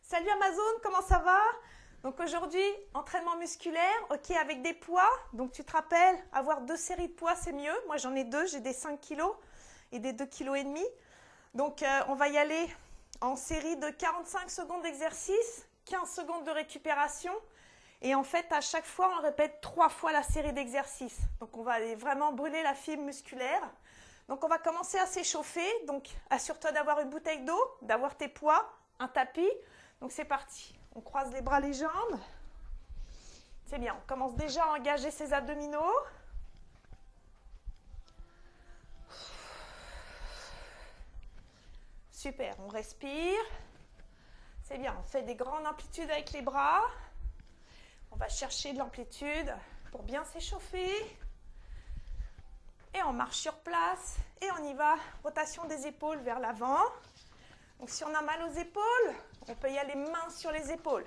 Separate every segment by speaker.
Speaker 1: Salut Amazon, comment ça va? Donc aujourd'hui, entraînement musculaire, ok, avec des poids. Donc tu te rappelles, avoir 2 séries de poids, c'est mieux. Moi j'en ai 2, j'ai des 5 kg et des 2,5 kg. Donc on va y aller en série de 45 secondes d'exercice, 15 secondes de récupération. Et en fait, à chaque fois, on répète 3 fois la série d'exercices. Donc on va aller vraiment brûler la fibre musculaire. Donc on va commencer à s'échauffer. Donc assure-toi d'avoir une bouteille d'eau, d'avoir tes poids, un tapis. Donc c'est parti. On croise les bras, les jambes. C'est bien. On commence déjà à engager ses abdominaux. Super. On respire. C'est bien. On fait des grandes amplitudes avec les bras. On va chercher de l'amplitude pour bien s'échauffer. Et on marche sur place. Et on y va. Rotation des épaules vers l'avant. Donc si on a mal aux épaules, on peut y aller main sur les épaules.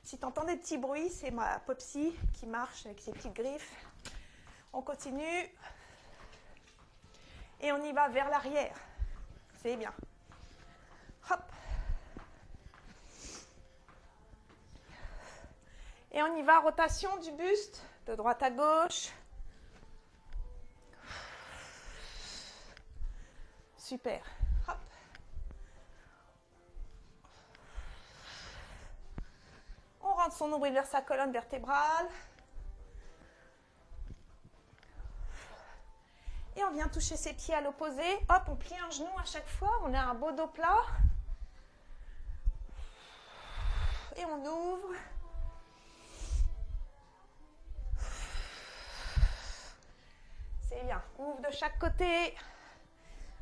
Speaker 1: Si tu entends des petits bruits, c'est ma Popsy qui marche avec ses petites griffes. On continue. Et on y va vers l'arrière. C'est bien. Hop. Et on y va, rotation du buste, de droite à gauche. Super. Hop. On rentre son nombril vers sa colonne vertébrale. Et on vient toucher ses pieds à l'opposé. Hop, on plie un genou à chaque fois. On a un beau dos plat. Et on ouvre. C'est bien. Ouvre de chaque côté.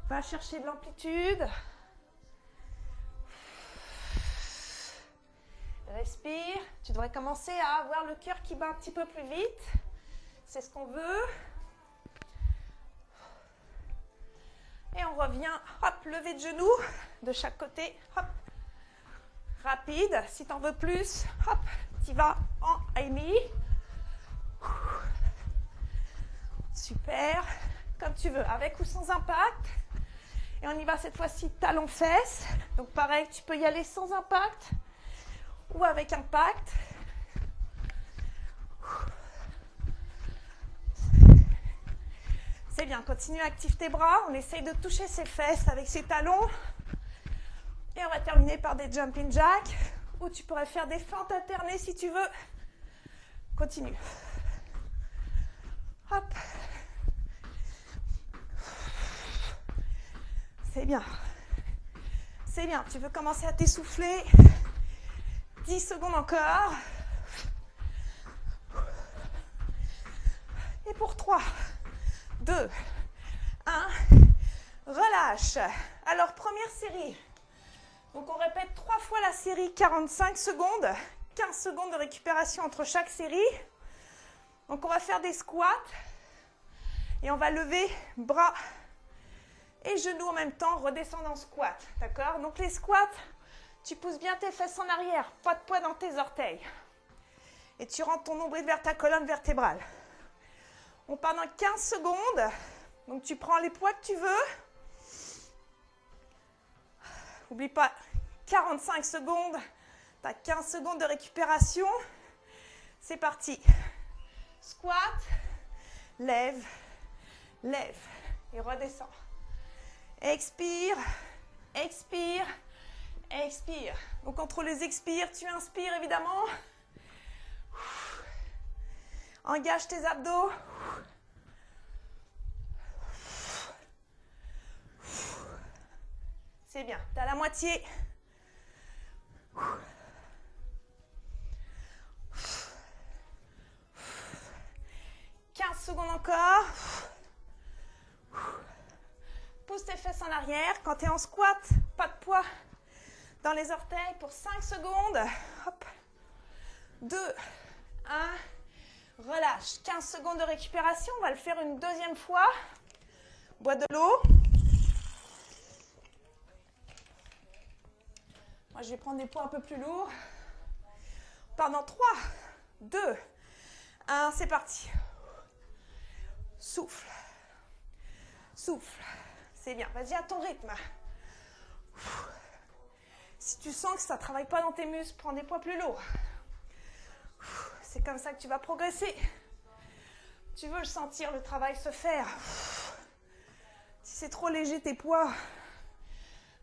Speaker 1: Va chercher de l'amplitude. Respire. Tu devrais commencer à avoir le cœur qui bat un petit peu plus vite. C'est ce qu'on veut. Et on revient, hop, lever de genoux de chaque côté. Hop. Rapide. Si tu en veux plus, hop, tu vas en Amy. Super. Comme tu veux, avec ou sans impact. Et on y va cette fois-ci talon-fesses. Donc pareil, tu peux y aller sans impact ou avec impact. C'est bien, continue, active tes bras. On essaye de toucher ses fesses avec ses talons. Et on va terminer par des jumping jacks. Ou tu pourrais faire des fentes alternées si tu veux. Continue. Hop. C'est bien. C'est bien. Tu veux commencer à t'essouffler. 10 secondes encore. Et pour 3, 2, 1, relâche. Alors, première série. Donc, on répète 3 fois la série, 45 secondes. 15 secondes de récupération entre chaque série. Donc, on va faire des squats. Et on va lever bras et genoux en même temps, redescendre en squat. D'accord? Donc, les squats, tu pousses bien tes fesses en arrière. Pas de poids dans tes orteils. Et tu rentres ton nombril vers ta colonne vertébrale. On part dans 15 secondes. Donc, tu prends les poids que tu veux. N'oublie pas, 45 secondes. Tu as 15 secondes de récupération. C'est parti. Squat. Lève. Lève. Et redescends. Expire. Expire. Expire. Donc, entre les expires, tu inspires évidemment. Engage tes abdos. C'est bien. Tu as la moitié. 15 secondes encore. Pousse tes fesses en arrière. Quand tu es en squat, pas de poids dans les orteils pour 5 secondes. Hop. 2, 1. Relâche. 15 secondes de récupération. On va le faire une deuxième fois. Bois de l'eau. Moi, je vais prendre des poids un peu plus lourds. Pendant 3, 2, 1. C'est parti. Souffle. Souffle. C'est bien. Vas-y à ton rythme. Si tu sens que ça ne travaille pas dans tes muscles, prends des poids plus lourds. C'est comme ça que tu vas progresser. Tu veux le sentir, le travail se faire. Si c'est trop léger tes poids,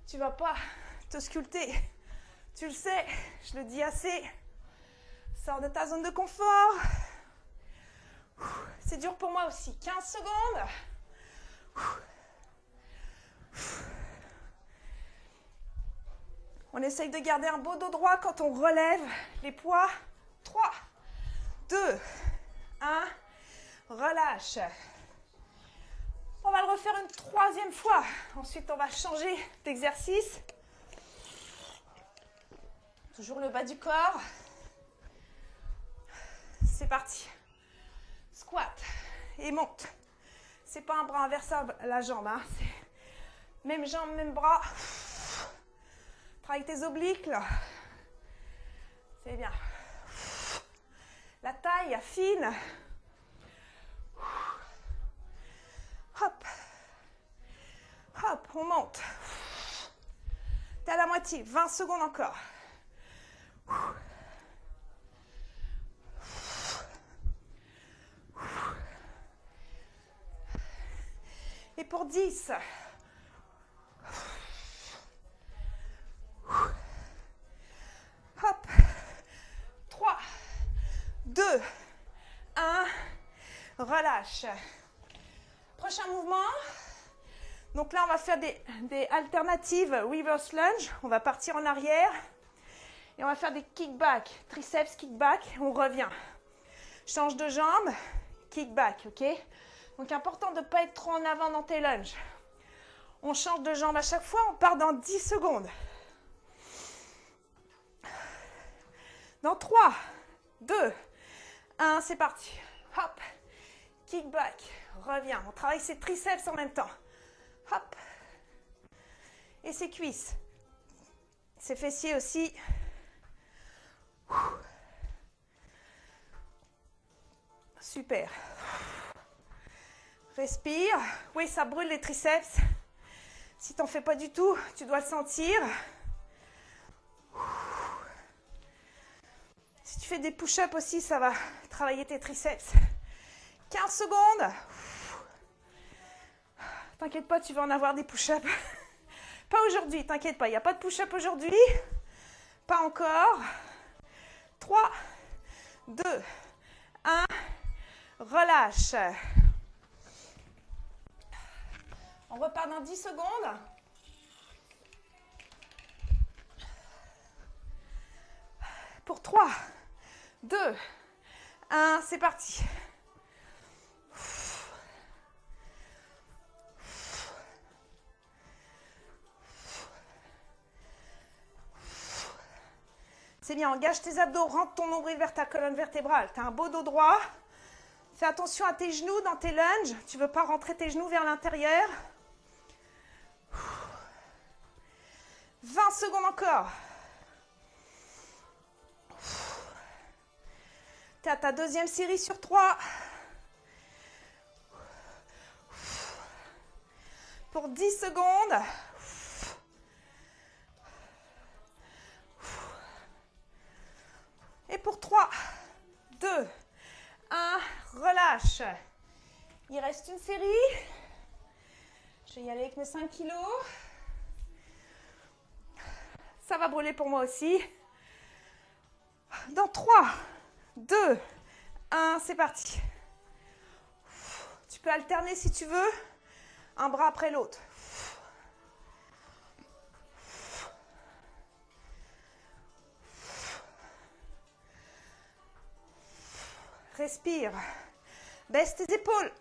Speaker 1: tu ne vas pas te sculpter. Tu le sais, je le dis assez. Sors de ta zone de confort. C'est dur pour moi aussi. 15 secondes. On essaye de garder un beau dos droit quand on relève les poids. 3, 2, 1. Relâche. On va le refaire une troisième fois. Ensuite, on va changer d'exercice. Toujours le bas du corps. C'est parti. Squat et monte. C'est pas un bras inversé à la jambe. Hein. Même jambe, même bras. Travaille tes obliques là. C'est bien. La taille affine. Hop. Hop, on monte. T'es à la moitié. 20 secondes encore. Et pour 10. Hop. 3, 2, 1. Relâche. Prochain mouvement. Donc là, on va faire des alternatives reverse lunge. On va partir en arrière. Et on va faire des kickbacks. Triceps, kickback. On revient. Change de jambe. Kickback, ok? Donc, important de ne pas être trop en avant dans tes lunges. On change de jambe à chaque fois. On part dans 10 secondes. Dans 3, 2, 1, c'est parti. Hop. Kickback. Reviens. On travaille ses triceps en même temps. Hop. Et ses cuisses. Ses fessiers aussi. Super. Respire. Oui, ça brûle les triceps. Si tu n'en fais pas du tout, tu dois le sentir. Si tu fais des push-ups aussi, ça va travailler tes triceps. 15 secondes. T'inquiète pas, tu vas en avoir des push-ups. Pas aujourd'hui, t'inquiète pas. Il n'y a pas de push-up aujourd'hui. Pas encore. 3, 2, 1. Relâche. On repart dans 10 secondes. Pour 3, 2, 1, c'est parti. C'est bien, engage tes abdos, rentre ton nombril vers ta colonne vertébrale. Tu as un beau dos droit. Fais attention à tes genoux dans tes lunges. Tu ne veux pas rentrer tes genoux vers l'intérieur. 20 secondes encore. Tu as ta deuxième série sur 3. Pour 10 secondes. Et pour 3, 2, 1, relâche. Il reste une série. Je vais y aller avec mes 5 kilos. Ça va brûler pour moi aussi. Dans 3, 2, 1, c'est parti. Tu peux alterner si tu veux, un bras après l'autre. Respire. Baisse tes épaules.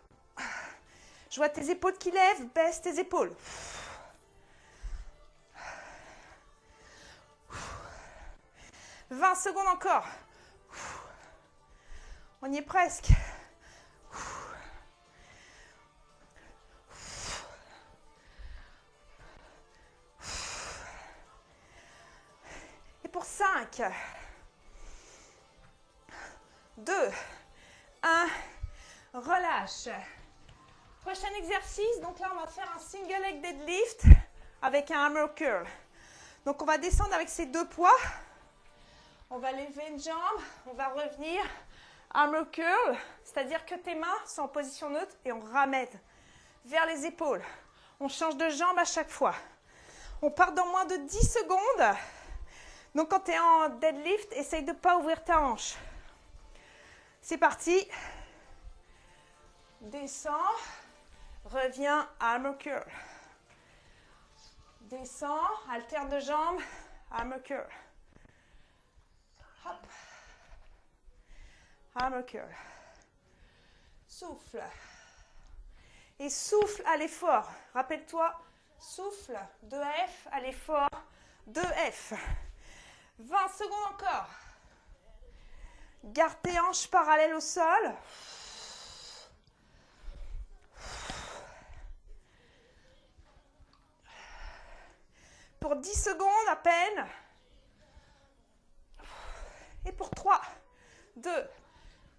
Speaker 1: Je vois tes épaules qui lèvent. Baisse tes épaules. « 20 secondes encore. On y est presque. Et pour 5, 2, 1, relâche. Prochain exercice, donc là on va faire un single leg deadlift avec un hammer curl. Donc on va descendre avec ces deux poids. On va lever une jambe, on va revenir. Hammer curl, c'est-à-dire que tes mains sont en position neutre et on ramène vers les épaules. On change de jambe à chaque fois. On part dans moins de 10 secondes. Donc quand tu es en deadlift, essaye de ne pas ouvrir ta hanche. C'est parti. Descends. Reviens, hammer curl. Descends, alterne de jambes, hammer curl. Hop. Hammer curl. Souffle. Et souffle à l'effort. Rappelle-toi, souffle, 2F, à l'effort, 2F. 20 secondes encore. Garde tes hanches parallèles au sol. Pour 10 secondes à peine. Et pour 3, 2,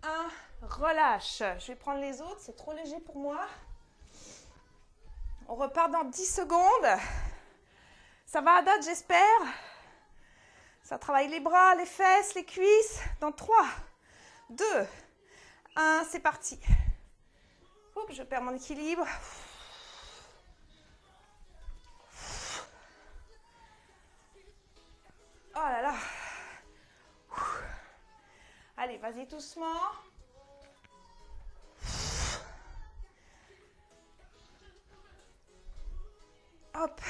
Speaker 1: 1, relâche. Je vais prendre les autres, c'est trop léger pour moi. On repart dans 10 secondes. Ça va à date, j'espère. Ça travaille les bras, les fesses, les cuisses. Dans 3, 2, 1, c'est parti. Oups, je perds mon équilibre. Oh là là. Allez, vas-y doucement. Hop.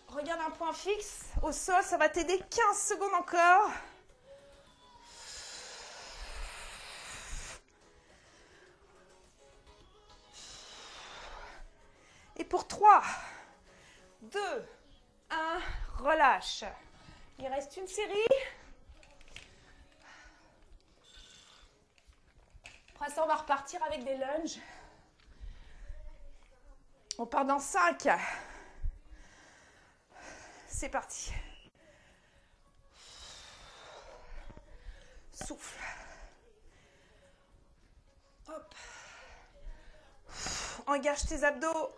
Speaker 1: Regarde un point fixe au sol, ça va t'aider 15 secondes encore. Et pour 3, 2, 1, relâche. Il reste une série. Après ça, on va repartir avec des lunges. On part dans 5. C'est parti. Souffle. Hop. Engage tes abdos.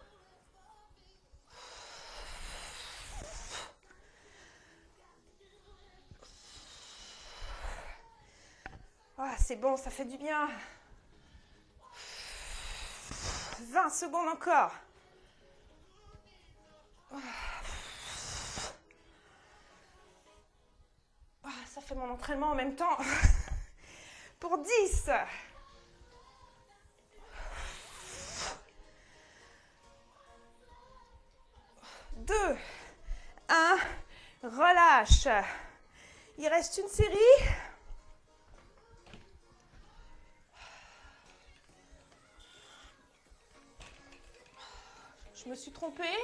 Speaker 1: Ah, c'est bon, ça fait du bien. 20 secondes encore. Ah, ça fait mon entraînement en même temps. Pour 10. 2, 1, relâche. Il reste une série. Je me suis trompée.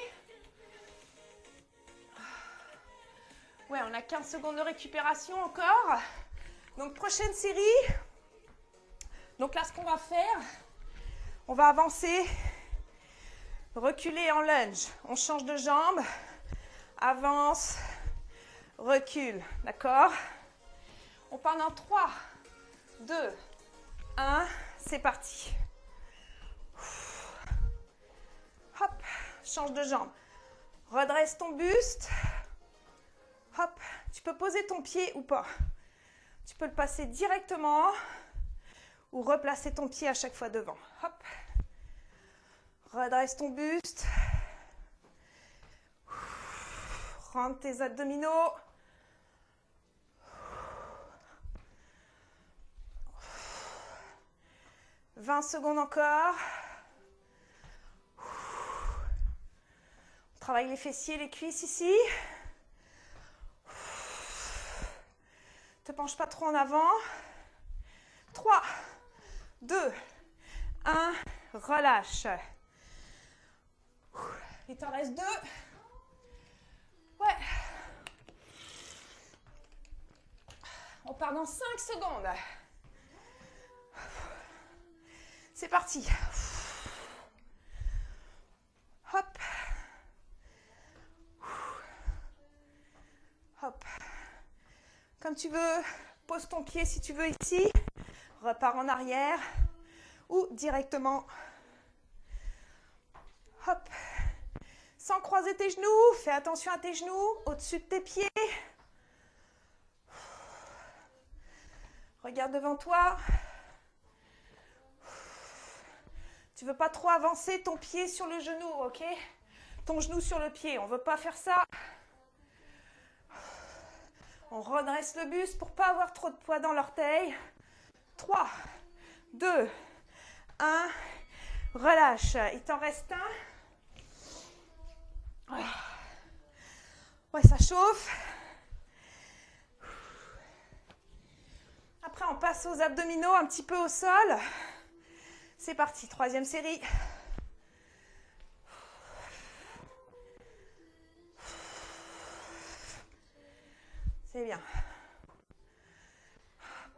Speaker 1: Ouais, on a 15 secondes de récupération encore. Donc, prochaine série. Donc là, ce qu'on va faire, on va avancer, reculer en lunge. On change de jambe, avance, recule. D'accord? On part dans 3, 2, 1. C'est parti. Hop, change de jambe. Redresse ton buste. Hop, tu peux poser ton pied ou pas. Tu peux le passer directement ou replacer ton pied à chaque fois devant. Hop. Redresse ton buste. Rentre tes abdominaux. « 20 secondes encore. On travaille les fessiers, les cuisses ici. Ne te penche pas trop en avant. 3, 2, 1, relâche. Il t'en reste 2. Ouais. On part dans 5 secondes. C'est parti. Hop. Hop. Comme tu veux, pose ton pied si tu veux ici. Repars en arrière ou directement croiser tes genoux. Fais attention à tes genoux, au-dessus de tes pieds. Regarde devant toi. Tu ne veux pas trop avancer ton pied sur le genou, ok? Ton genou sur le pied, on ne veut pas faire ça. On redresse le buste pour ne pas avoir trop de poids dans l'orteil. 3, 2, 1. Relâche. Il t'en reste un. Ouais, ça chauffe. Après, on passe aux abdominaux, un petit peu au sol. C'est parti, troisième série. C'est bien.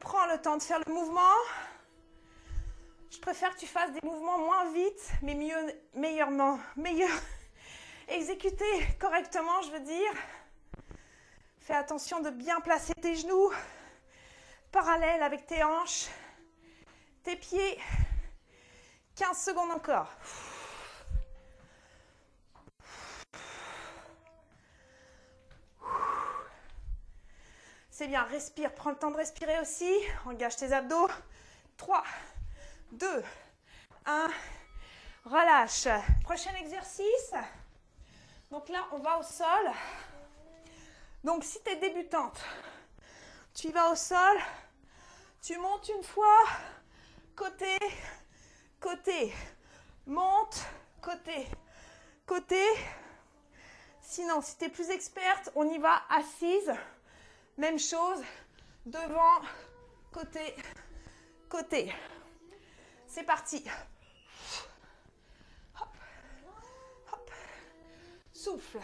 Speaker 1: Prends le temps de faire le mouvement. Je préfère que tu fasses des mouvements moins vite, mais meilleur exécutés correctement, je veux dire. Fais attention de bien placer tes genoux parallèles avec tes hanches, tes pieds. 15 secondes encore. C'est bien, respire. Prends le temps de respirer aussi. Engage tes abdos. 3, 2, 1. Relâche. Prochain exercice. Donc là, on va au sol. Donc si tu es débutante, tu vas au sol. Tu montes une fois. Côté, côté. Monte, côté, côté. Sinon, si tu es plus experte, on y va assise. Même chose, devant, côté, côté. C'est parti. Hop, hop. Souffle.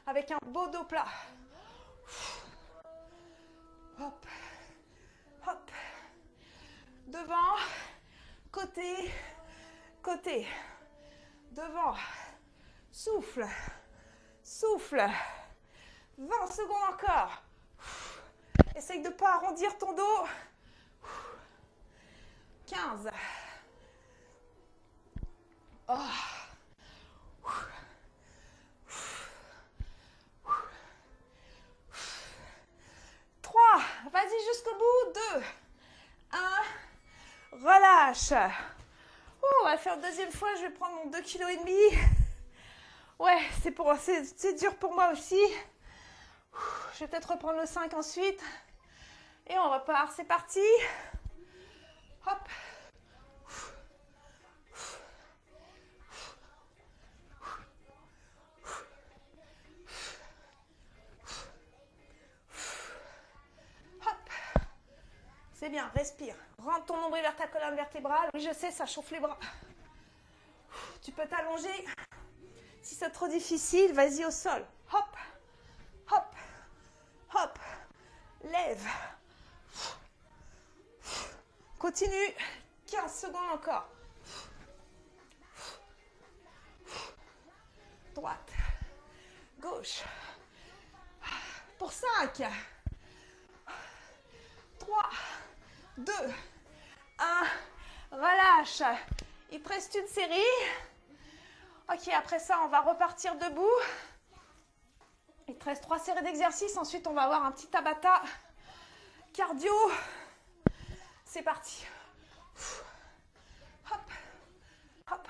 Speaker 1: Avec un beau dos plat. Hop, hop. Devant, côté, côté. Devant, souffle. Souffle. 20 secondes encore. Essaye de ne pas arrondir ton dos. 15. Oh. 3. Vas-y jusqu'au bout. 2. 1. Relâche. Oh, on va faire une deuxième fois. Je vais prendre mon 2,5 kg. Ouais, c'est dur pour moi aussi. Je vais peut-être reprendre le 5 ensuite. Et on repart. C'est parti. Hop. Hop. C'est bien, respire. Rentre ton nombril vers ta colonne vertébrale. Oui, je sais, ça chauffe les bras. Tu peux t'allonger. Si c'est trop difficile, vas-y au sol. Hop, hop, hop. Lève. Continue. 15 secondes encore. Droite. Gauche. Pour 5. 3, 2, 1. Relâche. Il te reste une série. Ok, après ça, on va repartir debout. Il te reste 3 séries d'exercices. Ensuite, on va avoir un petit Tabata cardio. C'est parti. Hop, hop.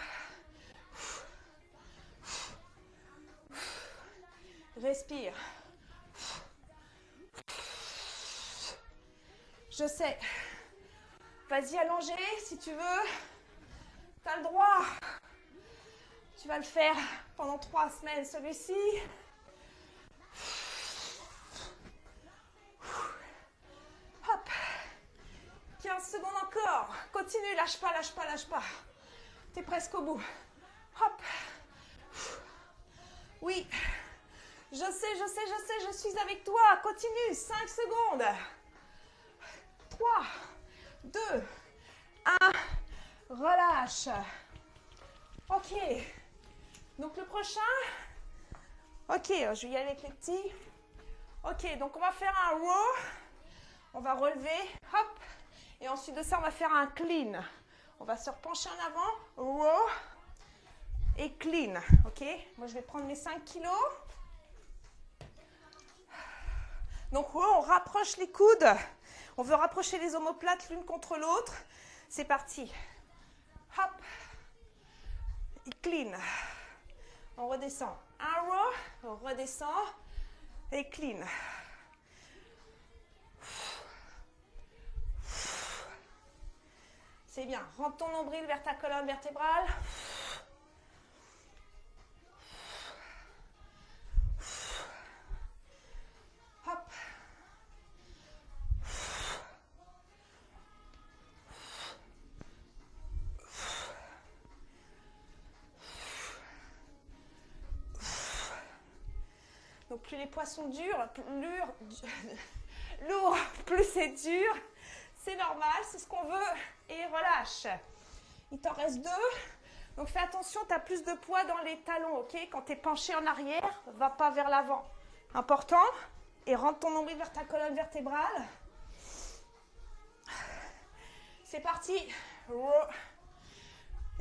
Speaker 1: Respire. Je sais. Vas-y, allonger si tu veux. Tu as le droit. Tu vas le faire pendant 3 semaines, celui-ci. Hop. 15 secondes encore. Continue, lâche pas, lâche pas, lâche pas. Tu es presque au bout. Hop. Oui. Je sais, je suis avec toi. Continue, 5 secondes. 3, 2, 1. Relâche. Ok. Donc le prochain. Ok, je vais y aller avec les petits. Ok, donc on va faire un row. On va relever. Hop. Et ensuite de ça, on va faire un clean. On va se repencher en avant. Row. et clean. Ok? Moi, je vais prendre mes 5 kilos. Donc, on rapproche les coudes. On veut rapprocher les omoplates l'une contre l'autre. C'est parti. Hop. Et clean. On redescend. Un row. On redescend. Et clean. C'est bien. Rentre ton nombril vers ta colonne vertébrale. Hop. Donc plus les poids sont durs, lourd, plus c'est dur. C'est normal, c'est ce qu'on veut. Et relâche. Il t'en reste 2. Donc fais attention, tu as plus de poids dans les talons, ok? Quand tu es penché en arrière, va pas vers l'avant. Important. Et rentre ton nombril vers ta colonne vertébrale. C'est parti.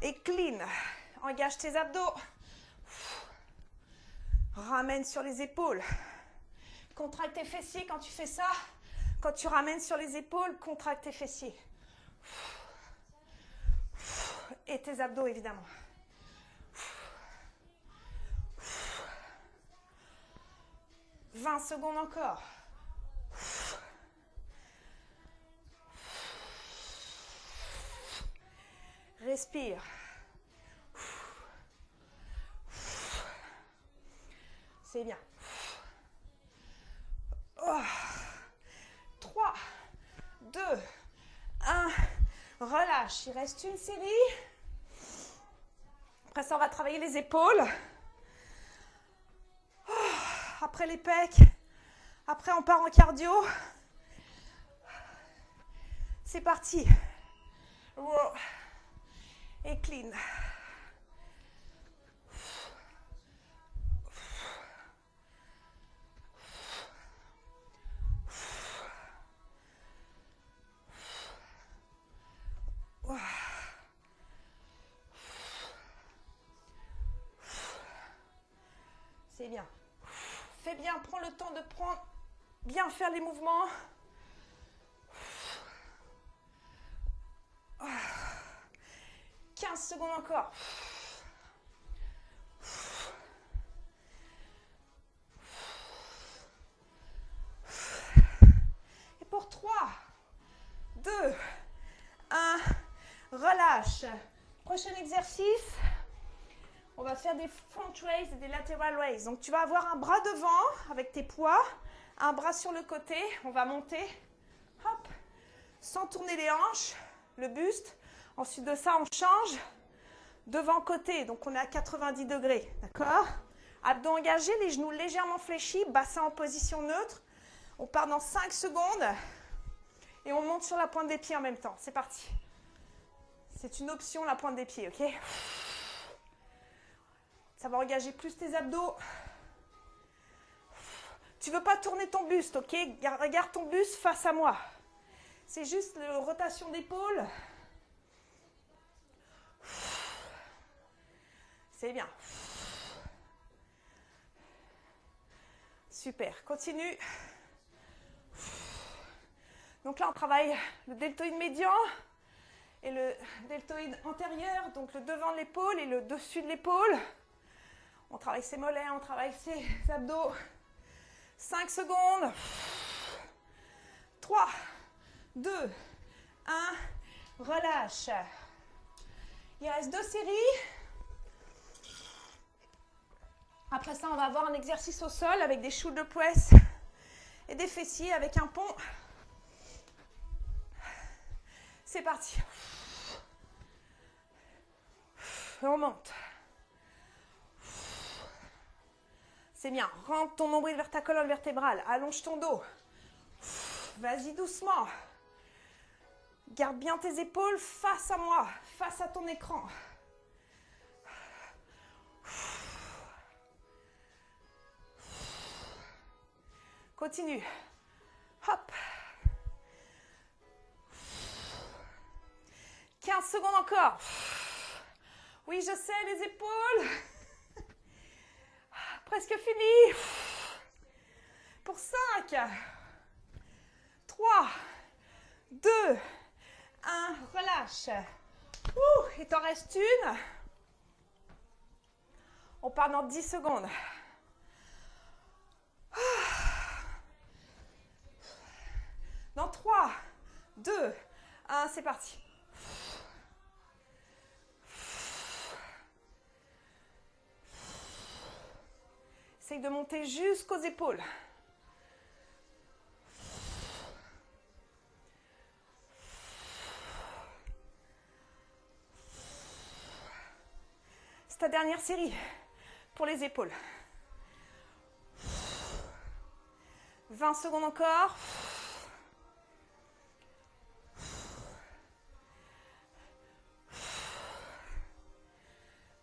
Speaker 1: Et clean. Engage tes abdos. Ramène sur les épaules. Contracte tes fessiers quand tu fais ça. Quand tu ramènes sur les épaules, contracte tes fessiers. Et tes abdos, évidemment. 20 secondes encore. Respire. C'est bien. 3, 2, 1. Relâche. Il reste une série. Après ça, on va travailler les épaules. Après les pecs. Après, on part en cardio. C'est parti. Row. Et clean. C'est bien. Fais bien, prends le temps de bien faire les mouvements. 15 secondes encore. Et pour 3, 2, 1, relâche. Prochain exercice. On va faire des front raise et des lateral raise. Donc, tu vas avoir un bras devant avec tes poids, un bras sur le côté. On va monter, hop, sans tourner les hanches, le buste. Ensuite de ça, on change devant côté. Donc, on est à 90 degrés, d'accord? Abdos engagés, les genoux légèrement fléchis, bassin en position neutre. On part dans 5 secondes et on monte sur la pointe des pieds en même temps. C'est parti. C'est une option, la pointe des pieds, ok? Ça va engager plus tes abdos. Tu ne veux pas tourner ton buste, ok? Regarde ton buste face à moi. C'est juste la rotation d'épaule. C'est bien. Super, continue. Donc là, on travaille le deltoïde médian et le deltoïde antérieur, donc le devant de l'épaule et le dessus de l'épaule. On travaille ses mollets, on travaille ses abdos. 5 secondes. 3, 2, 1. Relâche. Il reste 2 séries. Après ça, on va avoir un exercice au sol avec des shoulder press et des fessiers avec un pont. C'est parti. On monte. C'est bien. Rentre ton nombril vers ta colonne vertébrale. Allonge ton dos. Vas-y doucement. Garde bien tes épaules face à moi, face à ton écran. Continue. Hop. 15 secondes encore. Oui, je sais, les épaules. Presque fini. Pour 5, 3, 2, 1, relâche. Il t'en reste une. On part dans 10 secondes. Dans 3, 2, 1, c'est parti. Essaye de monter jusqu'aux épaules. C'est ta dernière série pour les épaules. 20 secondes encore.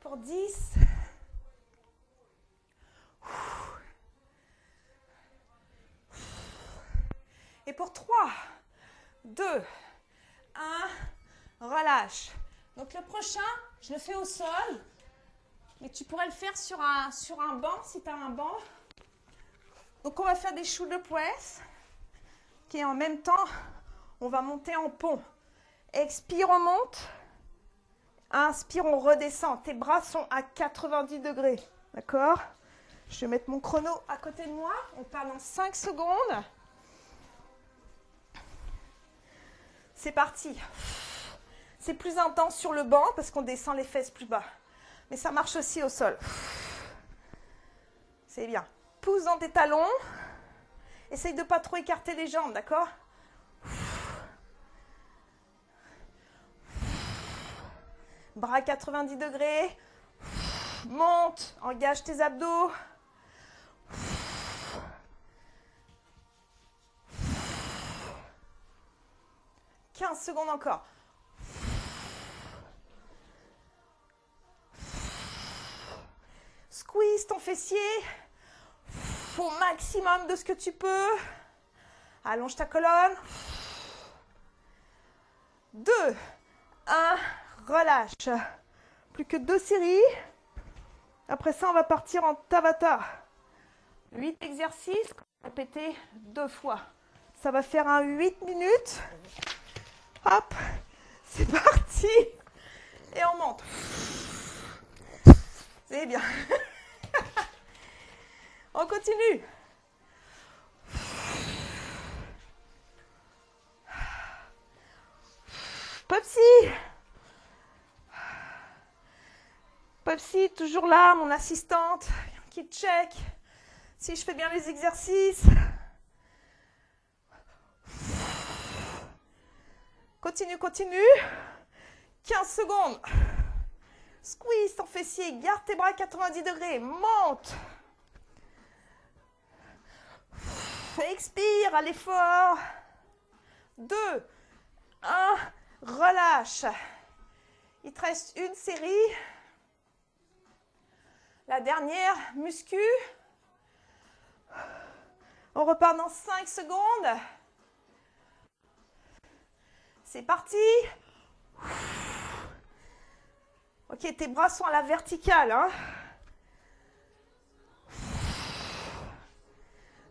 Speaker 1: Pour 10. Et pour 3, 2, 1, relâche. Donc le prochain, je le fais au sol, mais tu pourrais le faire sur un banc si tu as un banc. Donc on va faire des shoulder press. Et en même temps, on va monter en pont. Expire, on monte. Inspire, on redescend. Tes bras sont à 90 degrés. D'accord? Je vais mettre mon chrono à côté de moi. On part dans 5 secondes. C'est parti. C'est plus intense sur le banc parce qu'on descend les fesses plus bas. Mais ça marche aussi au sol. C'est bien. Pousse dans tes talons. Essaye de ne pas trop écarter les jambes, d'accord? Bras à 90 degrés. Monte, engage tes abdos. 15 secondes encore. Squeeze ton fessier au maximum de ce que tu peux. Allonge ta colonne. 2, 1, relâche. Plus que 2 séries. Après ça, on va partir en Tabata. 8 exercices, répéter 2 fois. Ça va faire un 8 minutes. Hop, c'est parti. Et on monte. C'est bien. On continue. Popsy. Popsy, toujours là, mon assistante, qui check si je fais bien les exercices. Continue, continue. 15 secondes. Squeeze ton fessier, garde tes bras à 90 degrés, monte. Expire à l'effort. 2, 1, relâche. Il te reste une série. La dernière, muscu. On repart dans 5 secondes. C'est parti. Ok, tes bras sont à la verticale. Hein.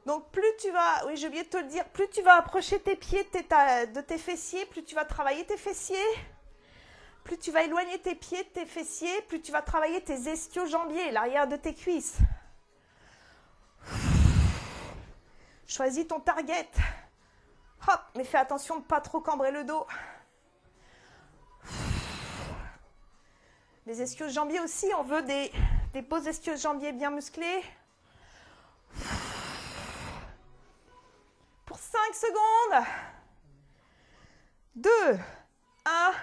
Speaker 1: Donc plus tu vas, oui j'ai oublié de te le dire, plus tu vas approcher tes pieds de tes fessiers, plus tu vas travailler tes fessiers. Plus tu vas éloigner tes pieds de tes fessiers, plus tu vas travailler tes ischio-jambiers, l'arrière de tes cuisses. Choisis ton target. Hop, mais fais attention de ne pas trop cambrer le dos. Les ischio-jambiers aussi, on veut des beaux ischio-jambiers bien musclés. Pour 5 secondes. 2, 1,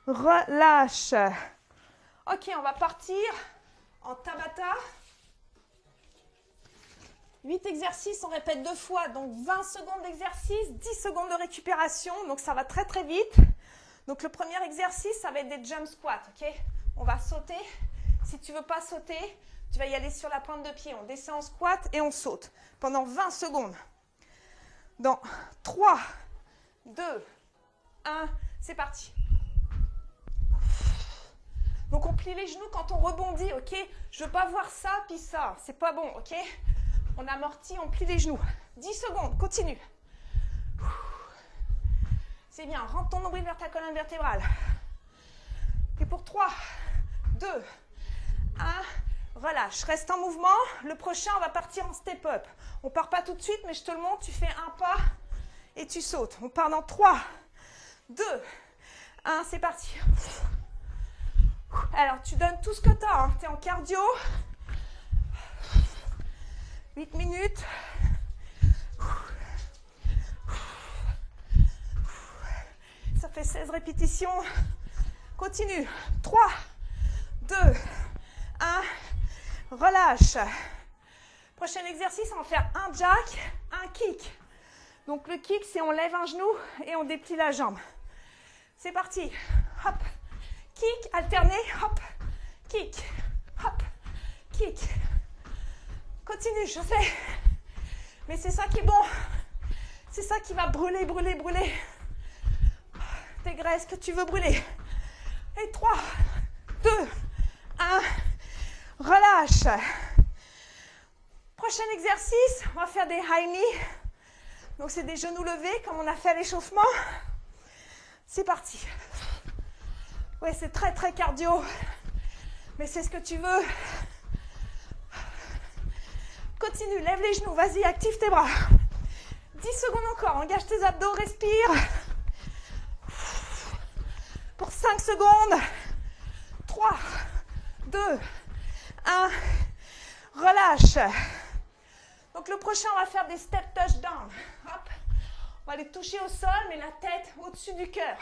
Speaker 1: relâche. Ok, on va partir en Tabata. 8 exercices, on répète 2 fois, donc 20 secondes d'exercice, 10 secondes de récupération, donc ça va très très vite. Donc le premier exercice, ça va être des jump squats, ok? On va sauter. Si tu ne veux pas sauter, tu vas y aller sur la pointe de pied. On descend en squat et on saute pendant 20 secondes. Dans 3, 2, 1, c'est parti. Donc on plie les genoux quand on rebondit, ok? Je veux pas voir ça puis ça, c'est pas bon, ok? On amortit, on plie les genoux. 10 secondes, continue. C'est bien, rentre ton nombril vers ta colonne vertébrale. Et pour 3, 2, 1, relâche. Reste en mouvement. Le prochain, on va partir en step-up. On part pas tout de suite, mais je te le montre. Tu fais un pas et tu sautes. On part dans 3, 2, 1, c'est parti. Alors, tu donnes tout ce que tu as. Tu es en cardio. 8 minutes. Ça fait 16 répétitions. Continue. 3, 2, 1. Relâche. Prochain exercice, on va faire un jack, un kick. Donc le kick, c'est on lève un genou et on déplie la jambe. C'est parti. Hop. Kick, alterné. Hop. Kick. Hop. Kick. Continue, je sais. Mais c'est ça qui est bon. C'est ça qui va brûler, brûler, brûler. Tes graisses que tu veux brûler. Et 3, 2, 1. Relâche. Prochain exercice, on va faire des high knee. Donc c'est des genoux levés comme on a fait à l'échauffement. C'est parti. Oui, c'est très très cardio. Mais c'est ce que tu veux. Continue, lève les genoux, vas-y, active tes bras. 10 secondes encore, engage tes abdos, respire. Pour 5 secondes. 3, 2, 1. Relâche. Donc le prochain, on va faire des step touchdown. Hop. On va les toucher au sol, mais la tête au-dessus du cœur.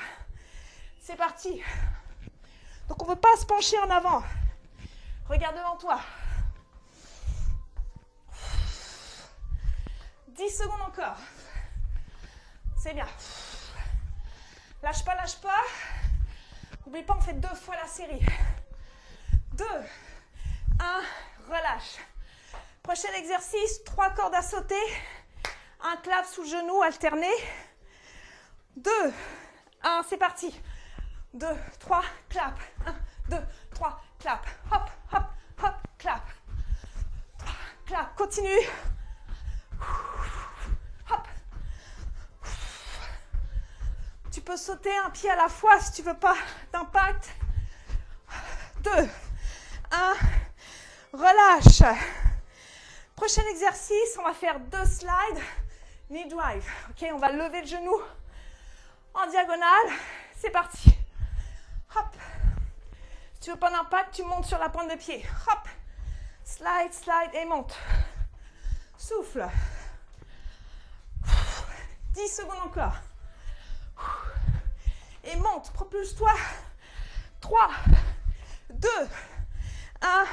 Speaker 1: C'est parti. Donc on ne veut pas se pencher en avant. Regarde devant toi. 10 secondes encore. C'est bien. Lâche pas, lâche pas. N'oublie pas, on fait 2 fois la série. 2, 1, relâche. Prochain exercice, 3 cordes à sauter. Un clap sous genou alterné. 2, 1, c'est parti. 2, 3, clap. 1, 2, 3, clap. Hop, hop, hop, clap. 3, clap, continue. Hop. Tu peux sauter un pied à la fois si tu veux pas d'impact. 2, 1, relâche. Prochain exercice, on va faire 2 slides, knee drive. Ok, on va lever le genou en diagonale. C'est parti. Hop. Si tu veux pas d'impact, tu montes sur la pointe de pied. Hop. Slide, slide et monte. Souffle. 10 secondes encore. Et monte, propulse-toi. 3, 2, 1.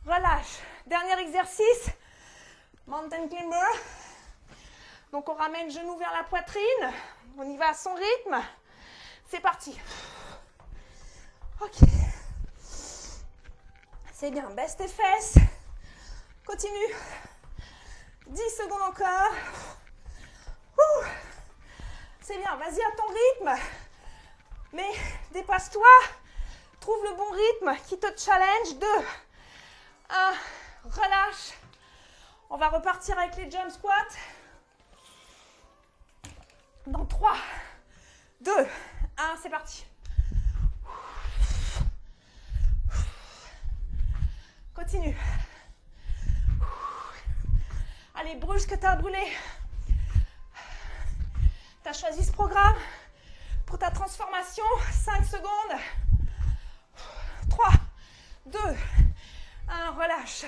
Speaker 1: Relâche. Dernier exercice. Mountain climber. Donc on ramène genou vers la poitrine. On y va à son rythme. C'est parti. Ok. C'est bien. Baisse tes fesses. Continue. 10 secondes encore. C'est bien. Vas-y à ton rythme. Mais dépasse-toi. Trouve le bon rythme qui te challenge. 2, 1. Relâche. On va repartir avec les jump squats. Dans 3, 2, 1, c'est parti. Continue. Allez, brûle ce que tu as brûlé. Tu as choisi ce programme pour ta transformation. 5 secondes. 3, 2, 1, relâche.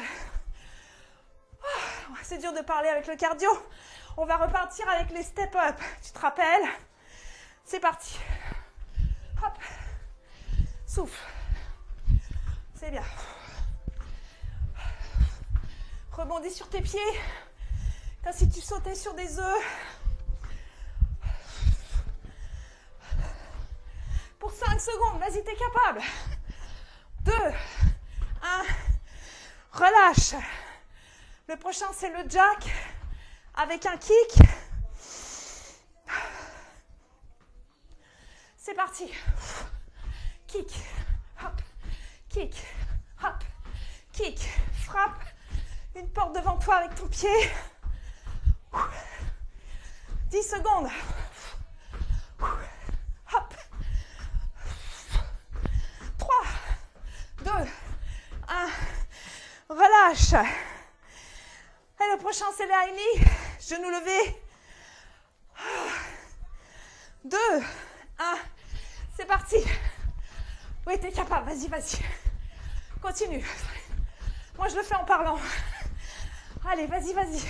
Speaker 1: C'est dur de parler avec le cardio. On va repartir avec les step-up. Tu te rappelles? C'est parti. Hop. Souffle. C'est bien. Rebondis sur tes pieds. Comme si tu sautais sur des œufs. Pour 5 secondes. Vas-y, t'es capable. 2, 1. Relâche. Le prochain, c'est le jack avec un kick. C'est parti. Kick. Hop. kick, hop, kick, frappe une porte devant toi avec ton pied. 10 secondes. Hop. 3, 2, 1. Relâche. Et le prochain, c'est les high knee. Genoux levés. 2, 1. C'est parti. Oui, t'es capable. Vas-y, vas-y. Continue. Moi, je le fais en parlant. Allez, vas-y, vas-y.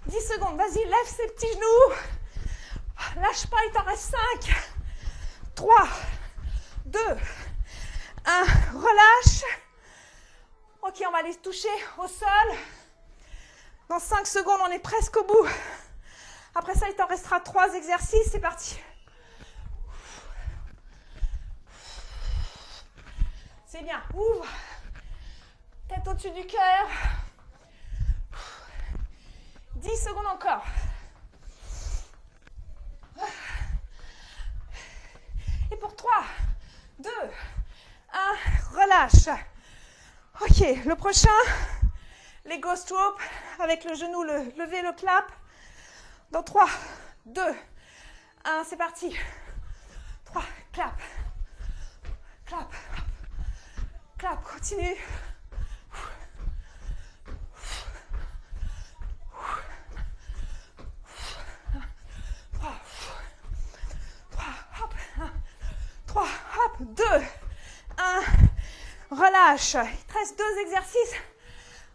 Speaker 1: 10 secondes. Vas-y, lève ces petits genoux. Lâche pas, il t'en reste 5. 3, 2, 1. Relâche. Ok, on va aller se toucher au sol. Dans 5 secondes, on est presque au bout. Après ça, il t'en restera 3 exercices. C'est parti. C'est bien. Ouvre. Tête au-dessus du cœur. 10 secondes encore. Et pour 3, 2, 1, relâche. Ok, le prochain, les ghost rope avec le genou levé, le clap. Dans 3, 2, 1, c'est parti. 3, clap. Clap. Clap, continue. 2, 1, relâche. Il te reste 2 exercices.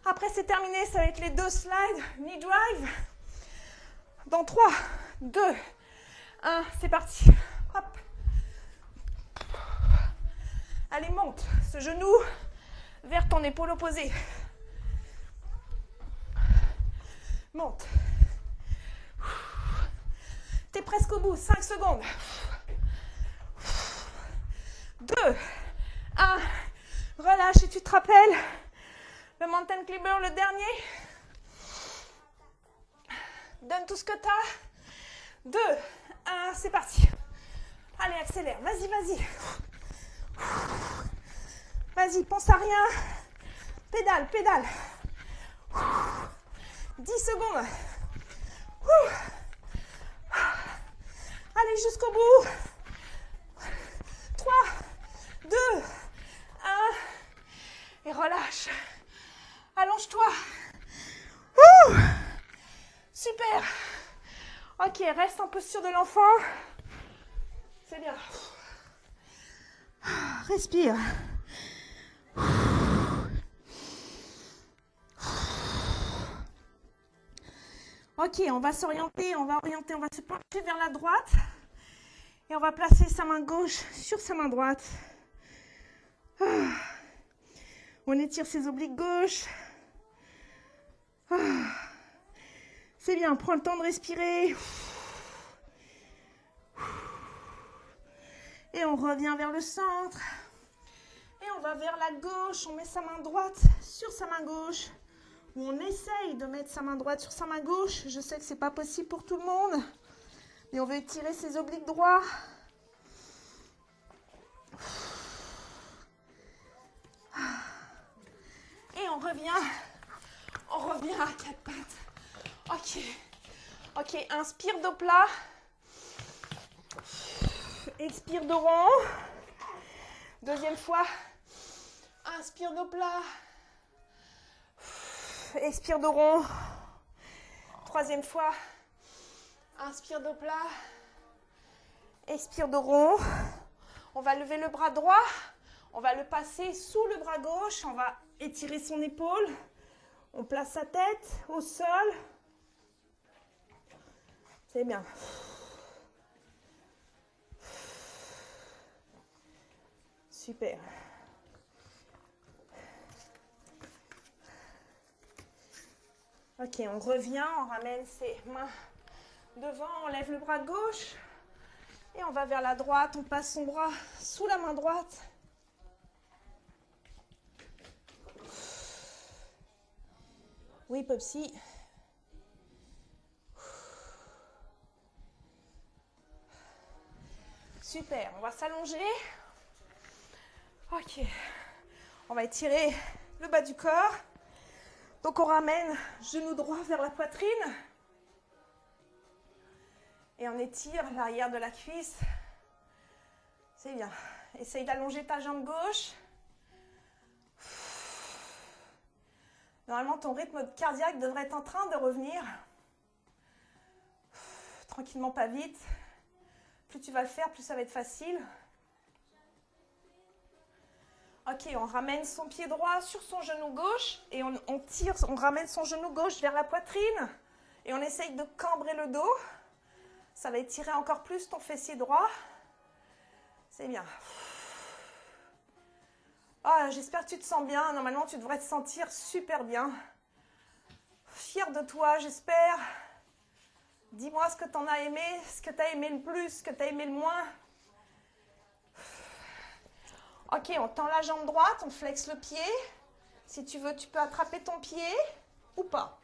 Speaker 1: Après, c'est terminé. Ça va être les 2 slides, knee drive. Dans 3, 2, 1, c'est parti. Hop. Allez, monte ce genou vers ton épaule opposée. Monte. T'es presque au bout. 5 secondes. 2, 1, relâche et tu te rappelles le mountain climber, le dernier. Donne tout ce que tu as. 2, 1, c'est parti. Allez, accélère. Vas-y, vas-y. Vas-y, pense à rien. Pédale, pédale. 10 secondes. Allez, jusqu'au bout. 3, 2, 1. Et relâche. Allonge-toi. Super. Ok, reste en posture de l'enfant. C'est bien. Respire. Ok, on va s'orienter, on va se pencher vers la droite. Et on va placer sa main gauche sur sa main droite. On étire ses obliques gauches. C'est bien, prends le temps de respirer. Et on revient vers le centre. Et on va vers la gauche. On met sa main droite sur sa main gauche. Ou on essaye de mettre sa main droite sur sa main gauche. Je sais que ce n'est pas possible pour tout le monde. Mais on veut étirer ses obliques droits. Et on revient à 4 pattes. Ok, inspire dos plat. Expire dos rond. Deuxième fois. Inspire dos plat. Expire dos rond. Troisième fois. Inspire dos plat. Expire dos rond. On va lever le bras droit. On va le passer sous le bras gauche. On va étirer son épaule. On place sa tête au sol. C'est bien. Super. Ok, on revient, on ramène ses mains devant, on lève le bras gauche et on va vers la droite, on passe son bras sous la main droite. Oui, Popsy. Super, on va s'allonger. Ok. On va étirer le bas du corps. Donc on ramène genou droit vers la poitrine. Et on étire l'arrière de la cuisse. C'est bien. Essaye d'allonger ta jambe gauche. Normalement, ton rythme cardiaque devrait être en train de revenir. Tranquillement, pas vite. Plus tu vas le faire, plus ça va être facile. Ok, on ramène son pied droit sur son genou gauche et on tire, on ramène son genou gauche vers la poitrine et on essaye de cambrer le dos. Ça va étirer encore plus ton fessier droit. C'est bien. Ah, j'espère que tu te sens bien. Normalement, tu devrais te sentir super bien. Fier de toi, j'espère. Dis-moi ce que tu en as aimé, ce que tu as aimé le plus, ce que tu as aimé le moins. Ok, on tend la jambe droite, on flexe le pied. Si tu veux, tu peux attraper ton pied ou pas.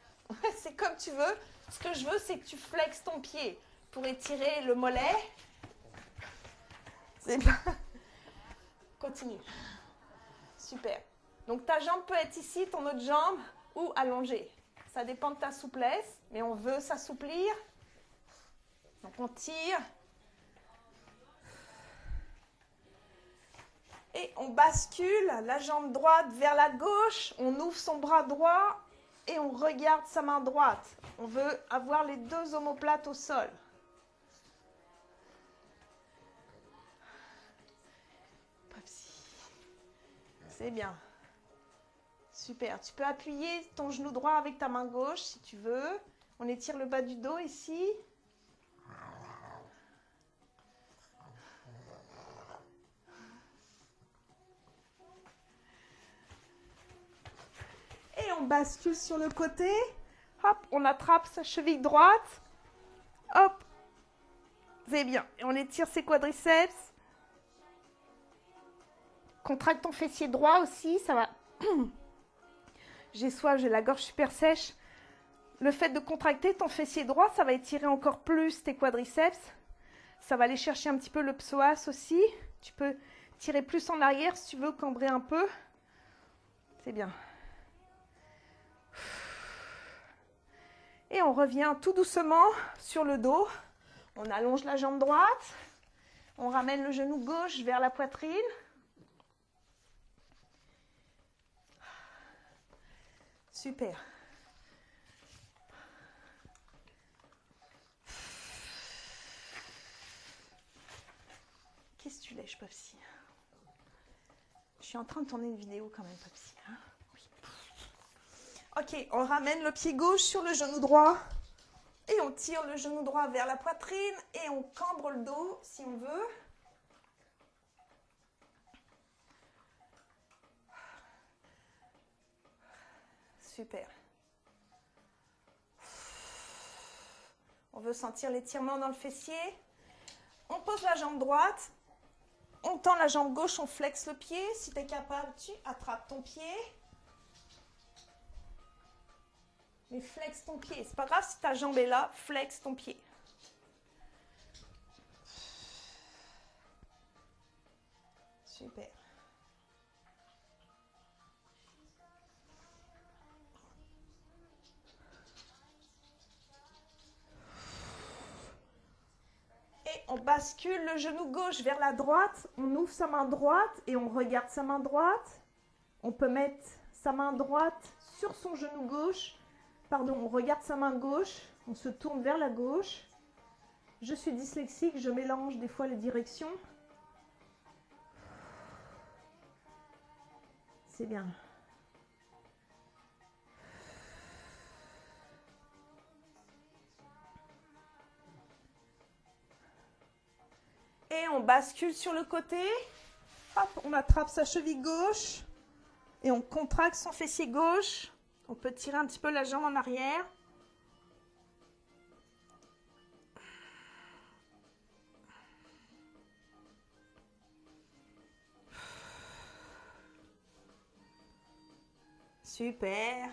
Speaker 1: C'est comme tu veux. Ce que je veux, c'est que tu flexes ton pied pour étirer le mollet. C'est bien. Continue. Super. Donc ta jambe peut être ici, ton autre jambe, ou allongée. Ça dépend de ta souplesse, mais on veut s'assouplir. Donc on tire. Et on bascule la jambe droite vers la gauche. On ouvre son bras droit et on regarde sa main droite. On veut avoir les deux omoplates au sol. C'est bien. Super. Tu peux appuyer ton genou droit avec ta main gauche si tu veux. On étire le bas du dos ici. Et on bascule sur le côté. Hop, on attrape sa cheville droite. Hop. C'est bien. Et on étire ses quadriceps. Contracte ton fessier droit aussi, ça va. J'ai soif, j'ai la gorge super sèche. Le fait de contracter ton fessier droit, ça va étirer encore plus tes quadriceps. Ça va aller chercher un petit peu le psoas aussi. Tu peux tirer plus en arrière si tu veux cambrer un peu. C'est bien. Et on revient tout doucement sur le dos. On allonge la jambe droite. On ramène le genou gauche vers la poitrine. Super. Qu'est-ce que tu lèches, Papsi? Je suis en train de tourner une vidéo quand même, Papsi. Hein, oui. Ok, on ramène le pied gauche sur le genou droit. Et on tire le genou droit vers la poitrine. Et on cambre le dos si on veut. Super. On veut sentir l'étirement dans le fessier. On pose la jambe droite. On tend la jambe gauche, on flexe le pied. Si tu es capable, tu attrapes ton pied. Mais flexe ton pied. C'est pas grave si ta jambe est là, flexe ton pied. Super. Et on bascule le genou gauche vers la droite. On ouvre sa main droite et on regarde sa main droite. On peut mettre sa main droite sur son genou gauche. Pardon, on regarde sa main gauche. On se tourne vers la gauche. Je suis dyslexique, je mélange des fois les directions. C'est bien. Et on bascule sur le côté. Hop, on attrape sa cheville gauche. Et on contracte son fessier gauche. On peut tirer un petit peu la jambe en arrière. Super.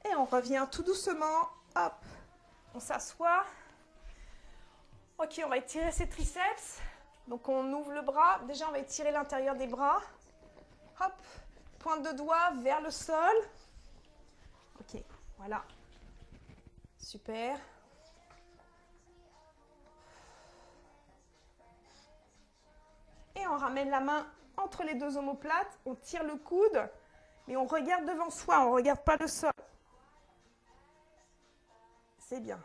Speaker 1: Et on revient tout doucement. Hop, on s'assoit. Ok, on va étirer ses triceps. Donc on ouvre le bras. Déjà, on va étirer l'intérieur des bras. Hop, pointe de doigt vers le sol. Ok, voilà. Super. Et on ramène la main entre les deux omoplates. On tire le coude, mais on regarde devant soi. On ne regarde pas le sol. C'est bien.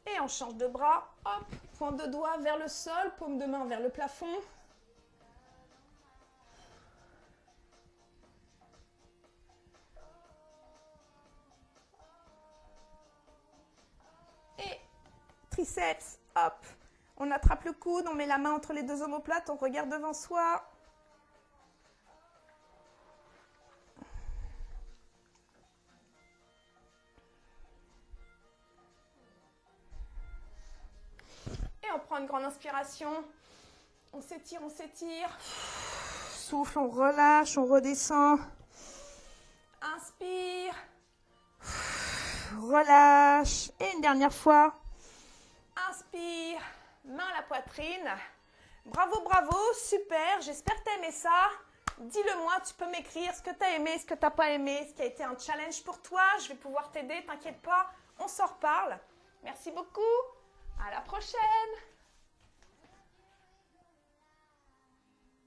Speaker 1: Et on change de bras. Hop, pointe de doigt vers le sol, paume de main vers le plafond. Et triceps, hop. On attrape le coude, on met la main entre les deux omoplates, on regarde devant soi. Et on prend une grande inspiration. On s'étire, on s'étire. Souffle, on relâche, on redescend. Inspire. Relâche. Et une dernière fois. Inspire. Main à la poitrine. Bravo, bravo, super. J'espère que tu as aimé ça. Dis-le-moi, tu peux m'écrire ce que tu as aimé, ce que tu n'as pas aimé, ce qui a été un challenge pour toi. Je vais pouvoir t'aider, t'inquiète pas. On s'en reparle. Merci beaucoup. À la prochaine.